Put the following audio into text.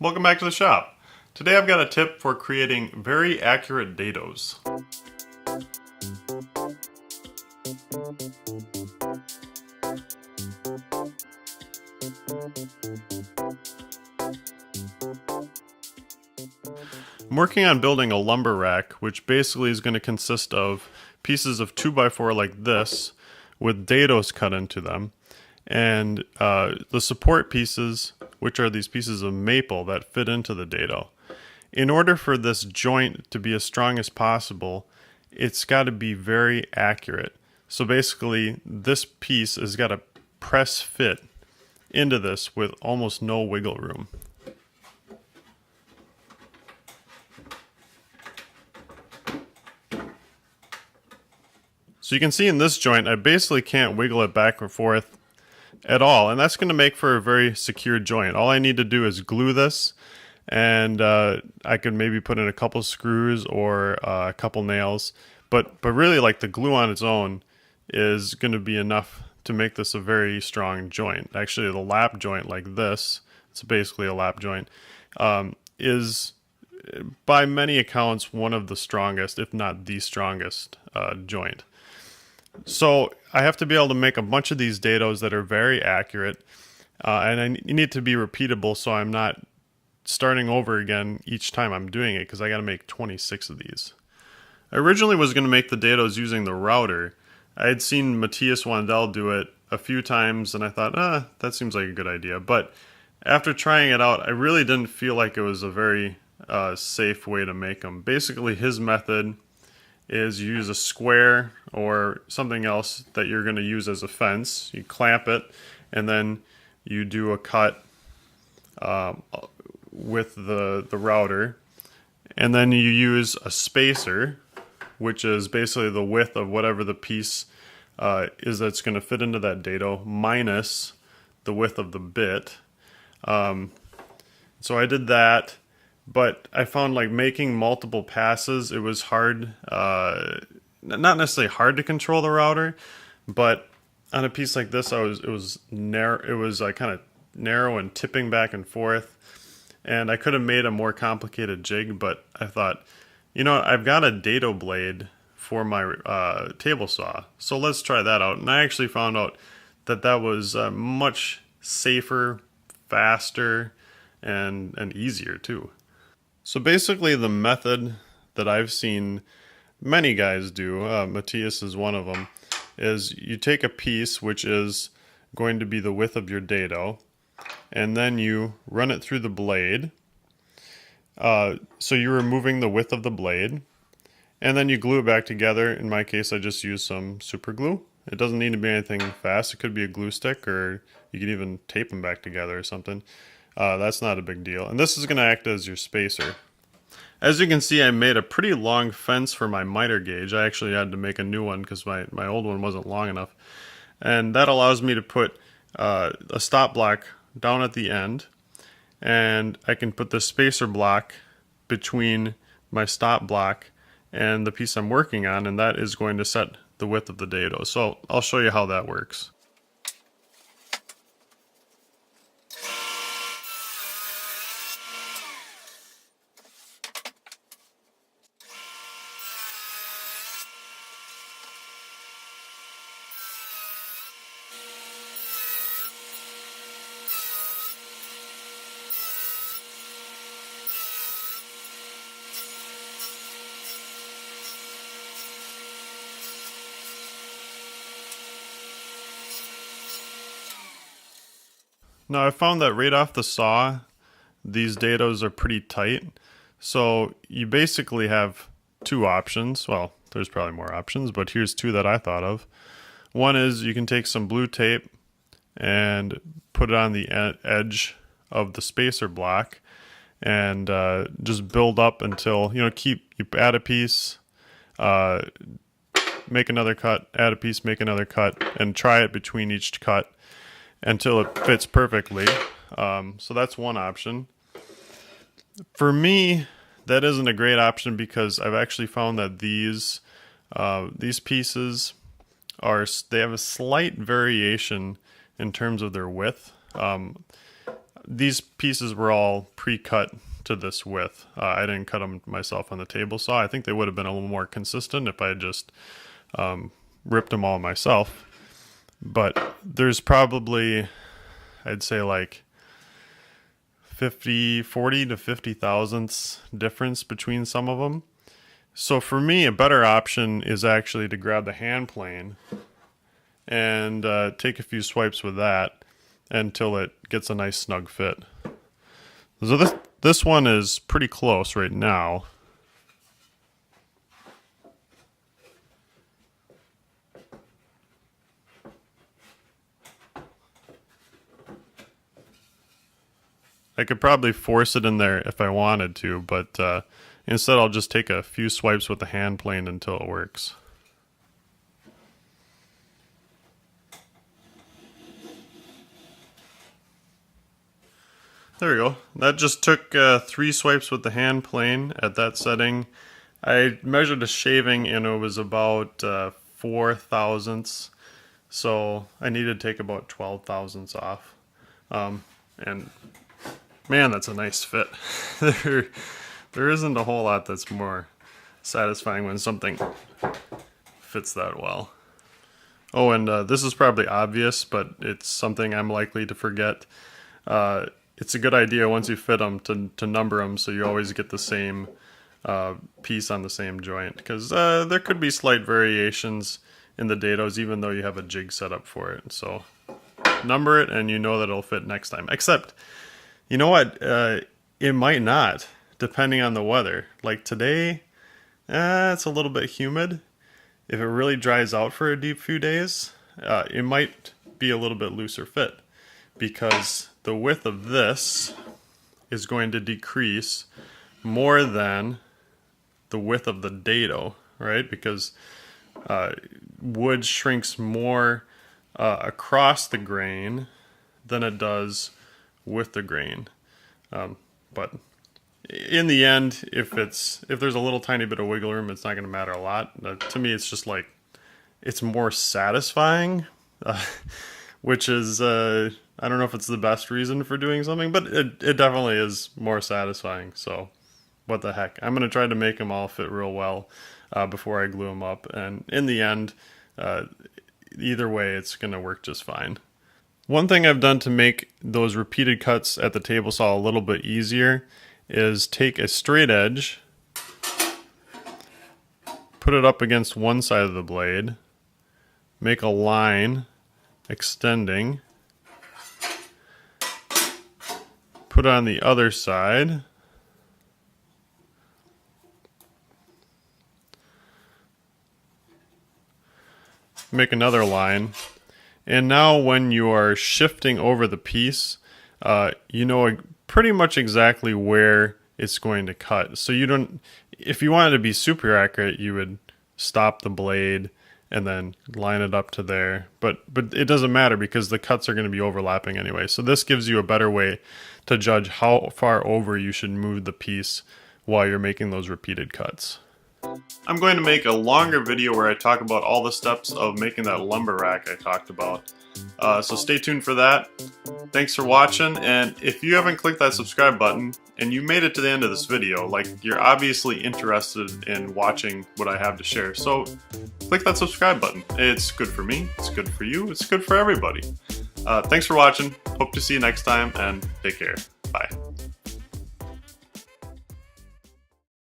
Welcome back to the shop. Today I've got a tip for creating very accurate dados. I'm working on building a lumber rack, which basically is going to consist of pieces of 2x4 like this with dados cut into them, and the support pieces, which are these pieces of maple that fit into the dado. In order for this joint to be as strong as possible, it's got to be very accurate. So basically, this piece has got to press fit into this with almost no wiggle room. So you can see in this joint, I basically can't wiggle it back and forth at all, and that's going to make for a very secure joint. All I need to do is glue this, and I could maybe put in a couple screws or a couple nails, but really, like, the glue on its own is going to be enough to make this a very strong joint. Actually, the lap joint like this, it's basically a lap joint, is by many accounts one of the strongest, if not the strongest joint. So I have to be able to make a bunch of these dados that are very accurate, and I need to be repeatable, so I'm not starting over again each time I'm doing it, because I got to make 26 of these. I originally was going to make the dados using the router. I had seen Matthias Wandel do it a few times, and I thought, that seems like a good idea. But after trying it out, I really didn't feel like it was a very safe way to make them. Basically, his method is you use a square or something else that you're going to use as a fence. You clamp it, and then you do a cut with the router, and then you use a spacer, which is basically the width of whatever the piece is that's going to fit into that dado minus the width of the bit. So I did that. But I found, like, making multiple passes, it was hard, not necessarily hard to control the router, but on a piece like this, it was narrow. It was kind of narrow and tipping back and forth, and I could have made a more complicated jig. But I thought, I've got a dado blade for my table saw, so let's try that out. And I actually found out that that was much safer, faster, and easier too. So basically, the method that I've seen many guys do, Matthias is one of them, is you take a piece which is going to be the width of your dado, and then you run it through the blade. So you're removing the width of the blade, and then you glue it back together. In my case, I just use some super glue. It doesn't need to be anything fast. It could be a glue stick, or you could even tape them back together or something. That's not a big deal. And this is going to act as your spacer. As you can see, I made a pretty long fence for my miter gauge. I actually had to make a new one because my old one wasn't long enough. And that allows me to put a stop block down at the end. And I can put the spacer block between my stop block and the piece I'm working on, and that is going to set the width of the dado. So I'll show you how that works. Now I found that right off the saw, these dados are pretty tight. So you basically have two options. Well, there's probably more options, but here's two that I thought of. One is you can take some blue tape and put it on the edge of the spacer block and just build up until, you add a piece, make another cut, add a piece, make another cut, and try it between each cut until it fits perfectly. So that's one option. For me, that isn't a great option because I've actually found that these pieces they have a slight variation in terms of their width. these pieces were all pre-cut to this width. I didn't cut them myself on the table saw. I think they would have been a little more consistent if I had just ripped them all myself. But there's probably, I'd say like 40 to 50 thousandths difference between some of them. So for me, a better option is actually to grab the hand plane and take a few swipes with that until it gets a nice snug fit. So this one is pretty close right now. I could probably force it in there if I wanted to, but instead I'll just take a few swipes with the hand plane until it works. There we go. That just took 3 swipes with the hand plane at that setting. I measured a shaving and it was about 4 thousandths, so I needed to take about 12 thousandths off. And man, that's a nice fit. There isn't a whole lot that's more satisfying when something fits that well. Oh, and this is probably obvious, but it's something I'm likely to forget. It's a good idea once you fit them to number them so you always get the same piece on the same joint, because there could be slight variations in the Dadoes even though you have a jig set up for it. So number it and you know that it'll fit next time. Except, you know what? It might not, depending on the weather. Like today, it's a little bit humid. If it really dries out for a deep few days, it might be a little bit looser fit, because the width of this is going to decrease more than the width of the dado, right? Because wood shrinks more across the grain than it does with the grain. But in the end, if there's a little tiny bit of wiggle room, it's not going to matter a lot. To me, it's just like, it's more satisfying, which is, I don't know if it's the best reason for doing something, but it definitely is more satisfying. So what the heck. I'm going to try to make them all fit real well before I glue them up. And in the end, either way, it's going to work just fine. One thing I've done to make those repeated cuts at the table saw a little bit easier is take a straight edge, put it up against one side of the blade, make a line extending, put it on the other side, make another line, and now when you are shifting over the piece, you know pretty much exactly where it's going to cut. So you don't, if you wanted to be super accurate, you would stop the blade and then line it up to there. But it doesn't matter because the cuts are going to be overlapping anyway. So this gives you a better way to judge how far over you should move the piece while you're making those repeated cuts. I'm going to make a longer video where I talk about all the steps of making that lumber rack I talked about. So stay tuned for that. Thanks for watching, and if you haven't clicked that subscribe button and you made it to the end of this video, like, you're obviously interested in watching what I have to share, so click that subscribe button. It's good for me, it's good for you, it's good for everybody. Thanks for watching, hope to see you next time, and take care. Bye.